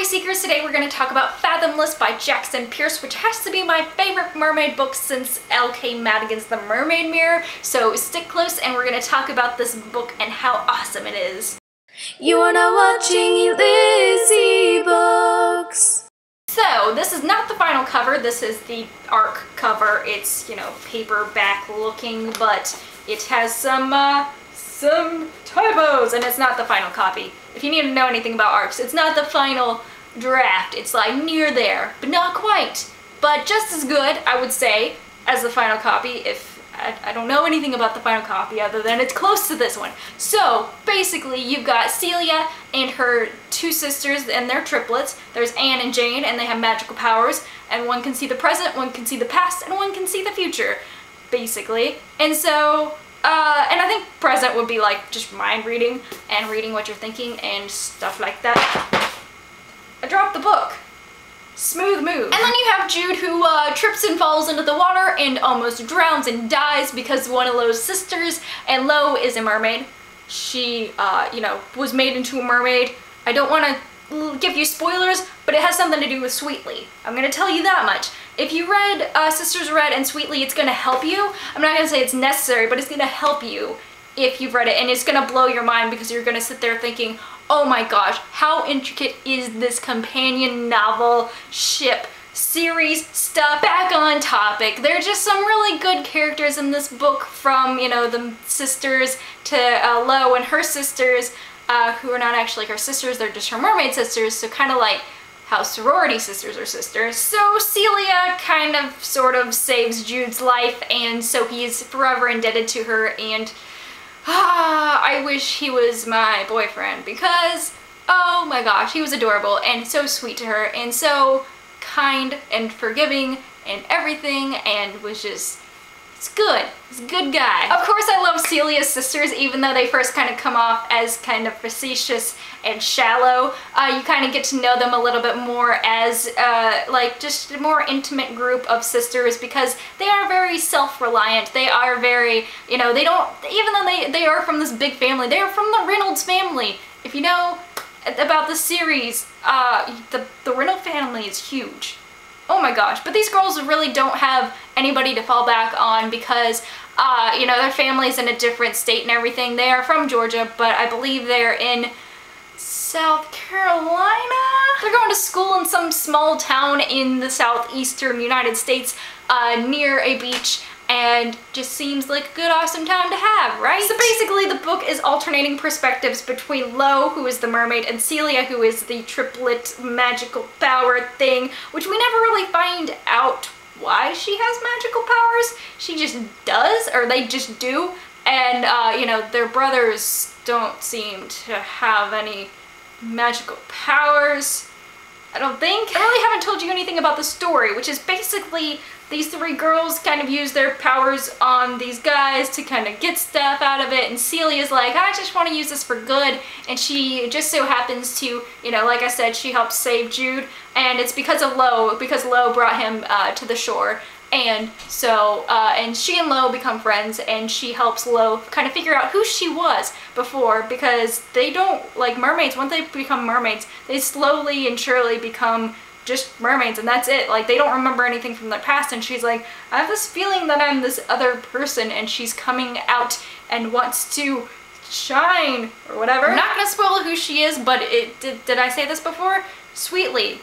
Seekers. Today we're going to talk about Fathomless by Jackson Pearce, which has to be my favorite mermaid book since L.K. Madigan's The Mermaid Mirror. So stick close and we're going to talk about this book and how awesome it is. You are now watching Elizziebooks. So this is not the final cover. This is the ARC cover. It's, you know, paperback looking, but it has some typos, and it's not the final copy. If you need to know anything about ARCs, it's not the final draft. It's like near there, but not quite. But just as good, I would say, as the final copy. If I don't know anything about the final copy other than it's close to this one. So basically you've got Celia and her two sisters and their triplets. There's Anne and Jane, and they have magical powers, and one can see the present, one can see the past, and one can see the future, basically. And so and I think present would be like just mind reading and reading what you're thinking and stuff like that. I dropped the book. Smooth move. And then you have Jude, who trips and falls into the water and almost drowns and dies because one of Lo's sisters, and Lo is a mermaid. She, you know, was made into a mermaid. I don't want to give you spoilers, but it has something to do with Sweetly. I'm going to tell you that much. If you read Sisters Red and Sweetly, it's going to help you. I'm not going to say it's necessary, but it's going to help you if you've read it, and it's going to blow your mind because you're going to sit there thinking, oh my gosh, how intricate is this companion novel ship series stuff? Back on topic. There are just some really good characters in this book, from, you know, the sisters to Lo and her sisters, who are not actually her sisters, they're just her mermaid sisters, so kind of like how sorority sisters are sisters. So Celia kind of sort of saves Jude's life, and so he is forever indebted to her, and I wish he was my boyfriend because, oh my gosh, he was adorable and so sweet to her and so kind and forgiving and everything, and was just, it's good. He's a good guy. Of course I love Celia's sisters, even though they first kind of come off as kind of facetious and shallow. You kind of get to know them a little bit more as like just a more intimate group of sisters, because they are very self-reliant. They are very, you know, they don't, even though they are from this big family, they are from the Reynolds family. If you know about the series, the Reynolds family is huge. Oh my gosh, but these girls really don't have anybody to fall back on because, you know, their family's in a different state and everything. They are from Georgia, but I believe they're in South Carolina? They're going to school in some small town in the southeastern United States near a beach, and just seems like a good awesome time to have, right? So basically the book is alternating perspectives between Lo, who is the mermaid, and Celia, who is the triplet magical power thing, which we never really find out why she has magical powers. She just does, or they just do, and you know, their brothers don't seem to have any magical powers, I don't think. I really haven't told you anything about the story, which is basically these three girls kind of use their powers on these guys to kind of get stuff out of it, and Celia's like, I just want to use this for good, and she just so happens to, you know, like I said, she helps save Jude, and it's because of Lo, because Lo brought him to the shore. And so, and she and Lo become friends, and she helps Lo kind of figure out who she was before, because they don't, like mermaids, once they become mermaids, they slowly and surely become just mermaids, and that's it. Like, they don't remember anything from their past, and she's like, I have this feeling that I'm this other person, and she's coming out and wants to shine, or whatever. I'm not gonna spoil who she is, but did I say this before? Sweetly.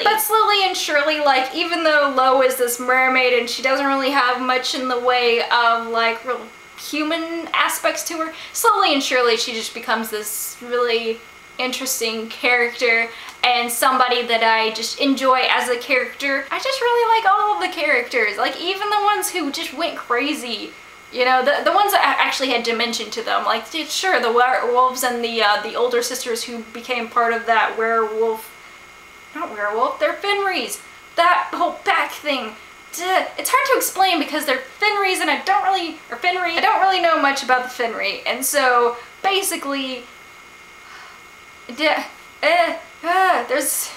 But slowly and surely, like, even though Lo is this mermaid and she doesn't really have much in the way of, like, real human aspects to her, slowly and surely she just becomes this really interesting character and somebody that I just enjoy as a character. I just really like all of the characters, like even the ones who just went crazy. You know, the ones that actually had dimension to them, like, sure, the werewolves and the older sisters who became part of that werewolf, not werewolf, they're Fenris, that whole pack thing. Duh. It's hard to explain because they're Fenris, and I don't really know much about the Fenri, and so basically, there's.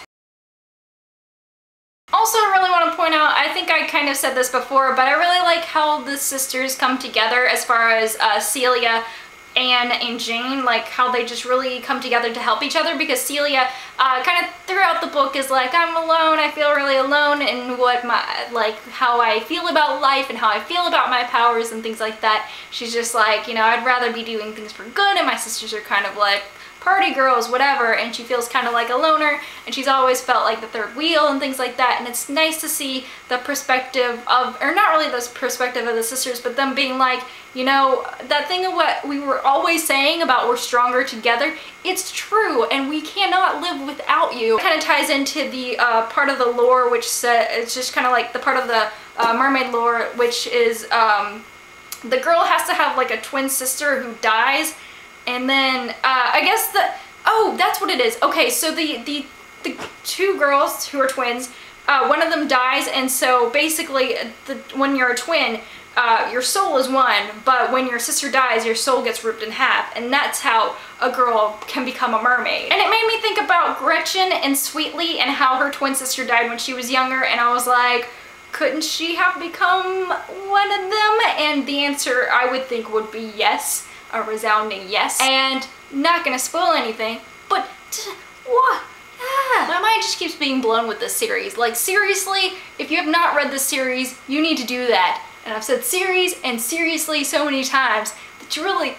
Also, I really want to point out, I think I kind of said this before, but I really like how the sisters come together as far as Celia Anne and Jane, like how they just really come together to help each other, because Celia kind of throughout the book is like, I'm alone, I feel really alone in what how I feel about life and how I feel about my powers and things like that. She's just like, you know, I'd rather be doing things for good, and my sisters are kind of like party girls, whatever, and she feels kind of like a loner, and she's always felt like the third wheel and things like that. And it's nice to see the perspective of, or not really the perspective of the sisters, but them being like, you know, that thing of what we were always saying about we're stronger together, it's true, and we cannot live without you. It kind of ties into the part of the lore, which it's just kind of like the part of the mermaid lore, which is the girl has to have like a twin sister who dies. And then, I guess oh, that's what it is. Okay, so the two girls who are twins, one of them dies, and so basically, when you're a twin, your soul is one, but when your sister dies, your soul gets ripped in half, and that's how a girl can become a mermaid. And it made me think about Gretchen and Sweetly and how her twin sister died when she was younger, and I was like, couldn't she have become one of them? And the answer, I would think, would be yes. A resounding yes. And not gonna spoil anything, but what? My mind just keeps being blown with this series. Like, seriously, if you have not read this series, you need to do that. And I've said series and seriously so many times that you really,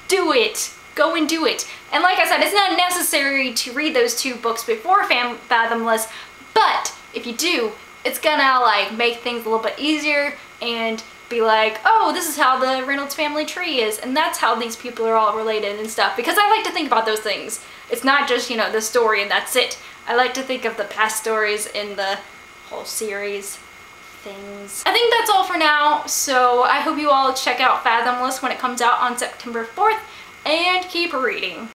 do it. Go and do it. And like I said, it's not necessary to read those two books before Fathomless, but if you do, it's gonna like make things a little bit easier and be like, oh, this is how the Reynolds family tree is, and that's how these people are all related and stuff, because I like to think about those things. It's not just, you know, the story and that's it. I like to think of the past stories in the whole series things. I think that's all for now, so I hope you all check out Fathomless when it comes out on September 4th, and keep reading.